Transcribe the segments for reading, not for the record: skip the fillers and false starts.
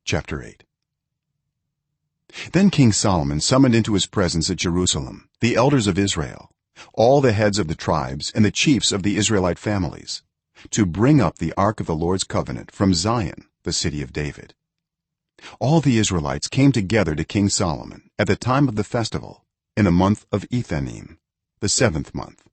Chapter 8. Then King Solomon summoned into his presence at Jerusalem the elders of Israel, all the heads of the tribes and the chiefs of the Israelite families, to bring up the ark of the Lord's covenant from Zion, the city of David. All the Israelites came together to King Solomon at the time of the festival in the month of Ethanim, the 7th month.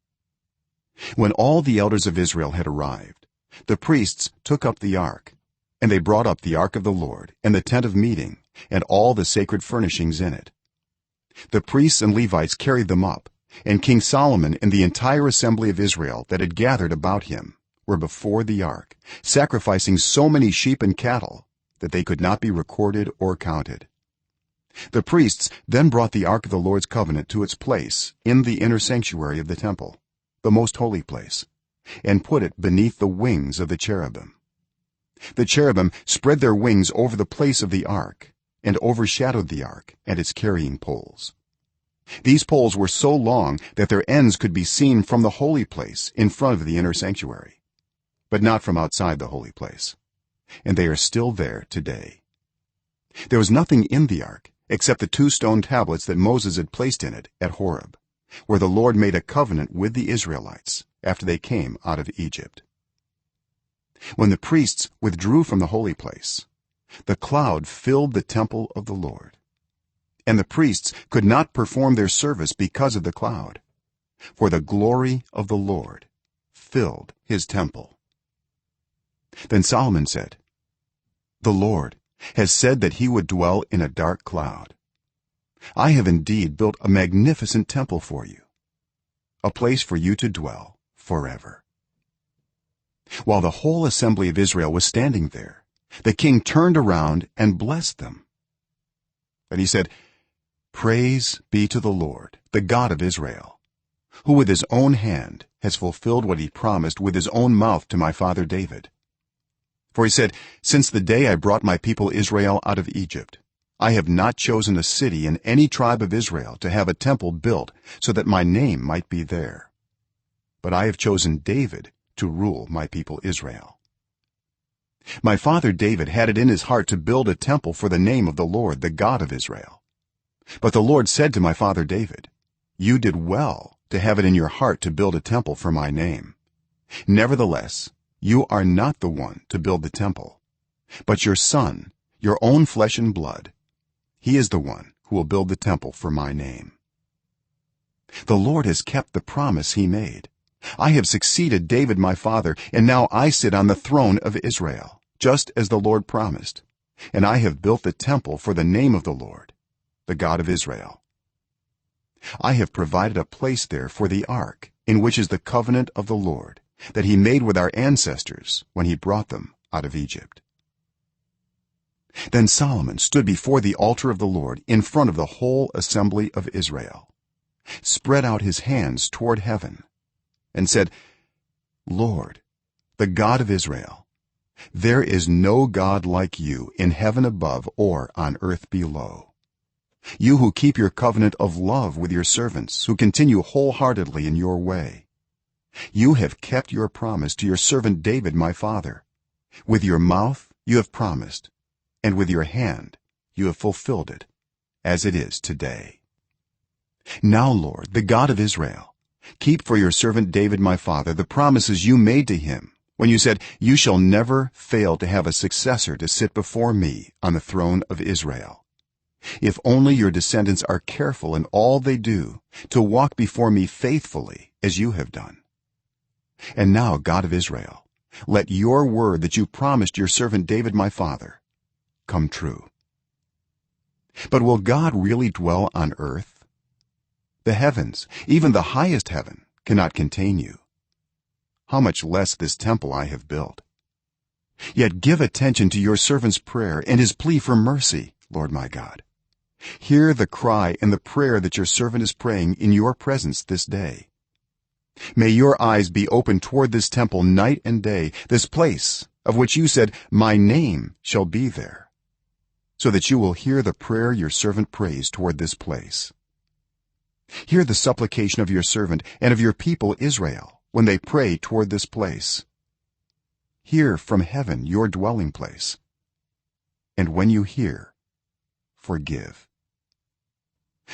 When all the elders of Israel had arrived, the priests took up the ark, and they brought up the ark of the Lord and the tent of meeting and all the sacred furnishings in it. The priests and Levites carried them up, and King Solomon and the entire assembly of Israel that had gathered about him were before the ark, sacrificing so many sheep and cattle that they could not be recorded or counted. The priests then brought the ark of the Lord's covenant to its place in the inner sanctuary of the temple, the most holy place, and put it beneath the wings of the cherubim. The cherubim spread their wings over the place of the ark and overshadowed the ark and its carrying poles. These poles were so long that their ends could be seen from the holy place in front of the inner sanctuary, but not from outside the holy place, and they are still there today. There was nothing in the ark except the 2 stone tablets that Moses had placed in it at Horeb, where the Lord made a covenant with the Israelites after they came out of Egypt. When the priests withdrew from the holy place, the cloud filled the temple of the Lord, and the priests could not perform their service because of the cloud, for the glory of the Lord filled his temple. Then Solomon said, "The Lord has said that he would dwell in a dark cloud. I have indeed built a magnificent temple for you, a place for you to dwell forever." While the whole assembly of Israel was standing there, the king turned around and blessed them. And he said, "Praise be to the Lord, the God of Israel, who with his own hand has fulfilled what he promised with his own mouth to my father David. For he said, 'Since the day I brought my people Israel out of Egypt, I have not chosen a city in any tribe of Israel to have a temple built so that my name might be there. But I have chosen David to rule my people Israel.' My father David had it in his heart to build a temple for the name of the Lord, the God of Israel. But the Lord said to my father David, 'You did well to have it in your heart to build a temple for my name. Nevertheless, you are not the one to build the temple, but your son, your own flesh and blood. He is the one who will build the temple for my name.' The Lord has kept the promise he made. I have succeeded David my father, and now I sit on the throne of Israel, just as the Lord promised, and I have built the temple for the name of the Lord, the God of Israel. I have provided a place there for the ark, in which is the covenant of the Lord that he made with our ancestors when he brought them out of Egypt." Then Solomon stood before the altar of the Lord in front of the whole assembly of Israel, spread out his hands toward heaven, and said, "Lord, the God of Israel, there is no God like you in heaven above or on earth below. You who keep your covenant of love with your servants, who continue wholeheartedly in your way. You have kept your promise to your servant David my father. With your mouth you have promised, and with your hand you have fulfilled it, as it is today. Now, Lord, the God of Israel, keep for your servant David my father the promises you made to him when you said, 'You shall never fail to have a successor to sit before me on the throne of Israel.' If only your descendants are careful in all they do to walk before me faithfully as you have done. And now, God of Israel, let your word that you promised your servant David my father come true." But will God really dwell on earth? The heavens, even the highest heaven, cannot contain you. How much less this temple I have built? Yet give attention to your servant's prayer and his plea for mercy, Lord my God. Hear the cry and the prayer that your servant is praying in your presence this day. May your eyes be open toward this temple night and day, this place of which you said, 'My name shall be there,' so that you will hear the prayer your servant prays toward this place. Hear the supplication of your servant and of your people Israel when they pray toward this place. Hear from heaven your dwelling place. and when you hear, forgive.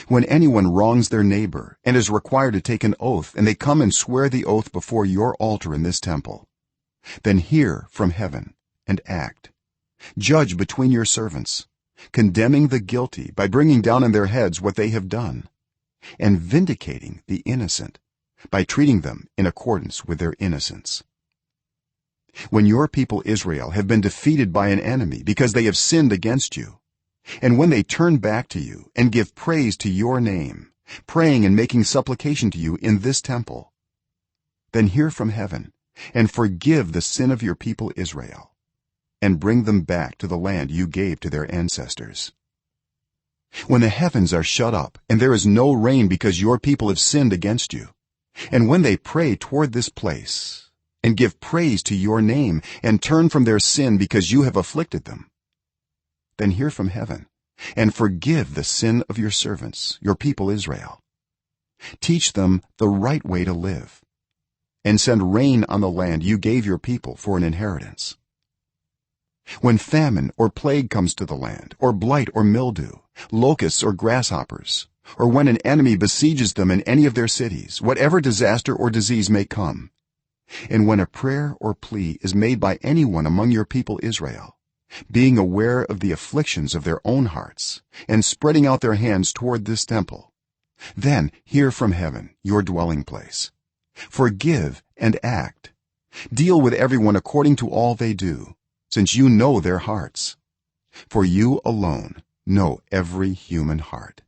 When anyone wrongs their neighbor and is required to take an oath, and they come and swear the oath before your altar in this temple, then hear from heaven and act. Judge between your servants, condemning the guilty by bringing down on their heads what they have done, and vindicating the innocent by treating them in accordance with their innocence. When your people Israel have been defeated by an enemy because they have sinned against you, and when they turn back to you and give praise to your name, praying and making supplication to you in this temple, then hear from heaven and forgive the sin of your people Israel, and bring them back to the land you gave to their ancestors. When the heavens are shut up and there is no rain because your people have sinned against you, and when they pray toward this place and give praise to your name and turn from their sin because you have afflicted them, then hear from heaven and forgive the sin of your servants, your people Israel. Teach them the right way to live, and send rain on the land you gave your people for an inheritance. When famine or plague comes to the land, or blight or mildew, locusts or grasshoppers, or when an enemy besieges them in any of their cities, whatever disaster or disease may come, and when a prayer or plea is made by anyone among your people Israel, being aware of the afflictions of their own hearts and spreading out their hands toward this temple, then hear from heaven, your dwelling place. Forgive and act. Deal with everyone according to all they do, since you know their hearts, for you alone know every human heart,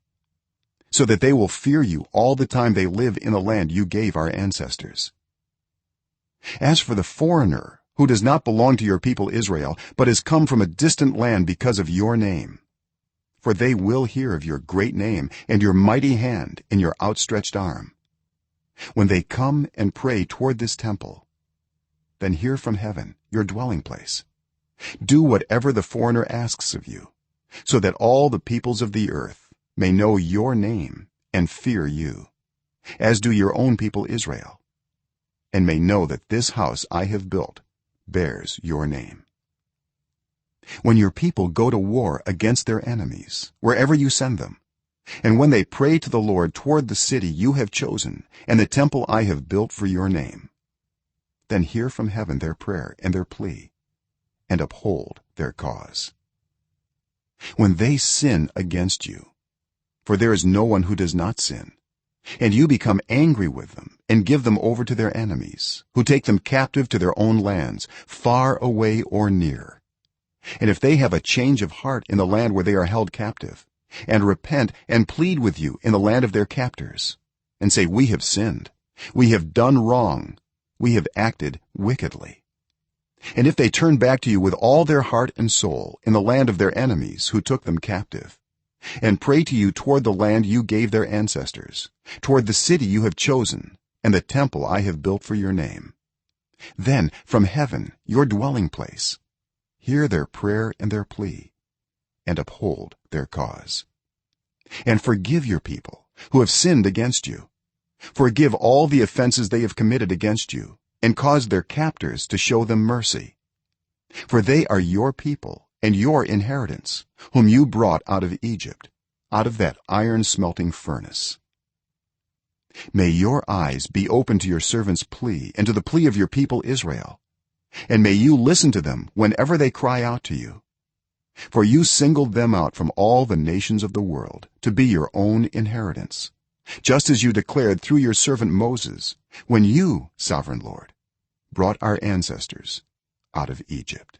so that they will fear you all the time they live in the land you gave our ancestors. As for the foreigner who does not belong to your people Israel, but has come from a distant land because of your name, for they will hear of your great name and your mighty hand and your outstretched arm, when they come and pray toward this temple, then hear from heaven, your dwelling place. Do whatever the foreigner asks of you, so that all the peoples of the earth may know your name and fear you, as do your own people Israel, and may know that this house I have built bears your name. When your people go to war against their enemies, wherever you send them, and when they pray to the Lord toward the city you have chosen and the temple I have built for your name, then hear from heaven their prayer and their plea, and uphold their cause. When they sin against you, for there is no one who does not sin, and you become angry with them and give them over to their enemies, who take them captive to their own lands, far away or near, and if they have a change of heart in the land where they are held captive, and repent and plead with you in the land of their captors, and say, we have sinned, we have done wrong, we have acted wickedly, and if they turn back to you with all their heart and soul in the land of their enemies who took them captive, and pray to you toward the land you gave their ancestors, toward the city you have chosen and the temple I have built for your name, then from heaven, your dwelling place, hear their prayer and their plea, and uphold their cause, and forgive your people who have sinned against you. Forgive all the offenses they have committed against you, and cause their captors to show them mercy, for they are your people and your inheritance, whom you brought out of Egypt, out of that iron smelting furnace. May your eyes be open to your servant's plea and to the plea of your people Israel, and may you listen to them whenever they cry out to you, for you singled them out from all the nations of the world to be your own inheritance, just as you declared through your servant Moses, when you, sovereign Lord, brought our ancestors out of Egypt.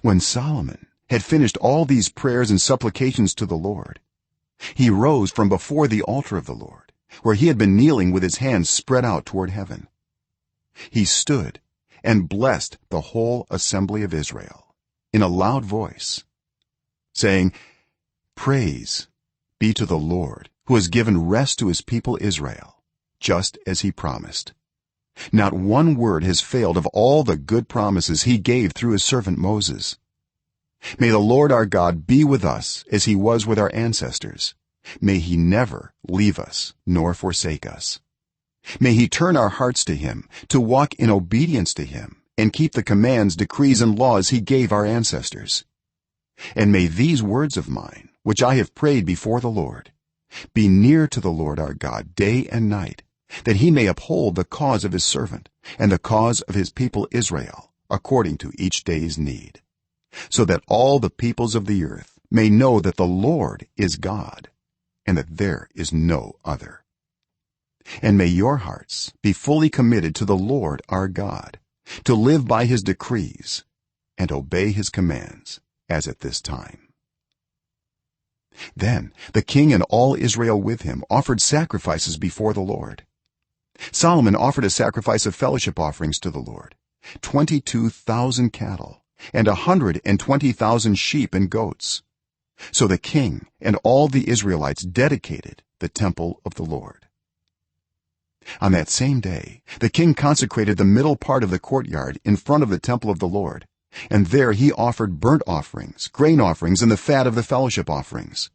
When Solomon had finished all these prayers and supplications to the Lord, he rose from before the altar of the Lord, where he had been kneeling with his hands spread out toward heaven. He stood and blessed the whole assembly of Israel in a loud voice, saying, praise be to the Lord, who has given rest to his people Israel, just as he promised. Not one word has failed of all the good promises he gave through his servant Moses. May the Lord our God be with us as he was with our ancestors. May he never leave us nor forsake us. May he turn our hearts to him, to walk in obedience to him and keep the commands, decrees and laws he gave our ancestors. And may these words of mine, which I have prayed before the Lord, be near to the Lord our God day and night, that he may uphold the cause of his servant and the cause of his people Israel according to each day's need, so that all the peoples of the earth may know that the Lord is God and that there is no other. And may your hearts be fully committed to the Lord our God, to live by his decrees and obey his commands as at this time." Then the king and all Israel with him offered sacrifices before the Lord. Solomon offered a sacrifice of fellowship offerings to the Lord, 22,000 cattle and 120,000 sheep and goats. So the king and all the Israelites dedicated the temple of the Lord. On that same day the king consecrated the middle part of the courtyard in front of the temple of the Lord, and there he offered burnt offerings, grain offerings and the fat of the fellowship offerings,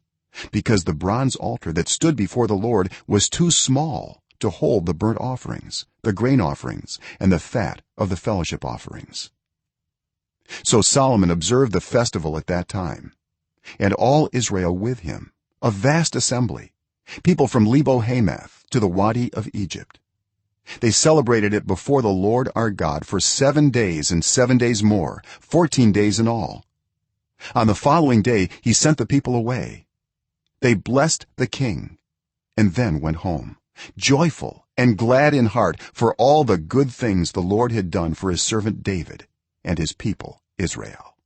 because the bronze altar that stood before the Lord was too small to hold the burnt offerings, the grain offerings and the fat of the fellowship offerings. So Solomon observed the festival at that time, and all Israel with him, a vast assembly, people from Lebo Hamath to the Wadi of Egypt. They celebrated it before the Lord our God for 7 days and 7 days more, 14 days in all. On the following day he sent the people away. They blessed the king and then went home, joyful and glad in heart for all the good things the Lord had done for his servant David and his people Israel.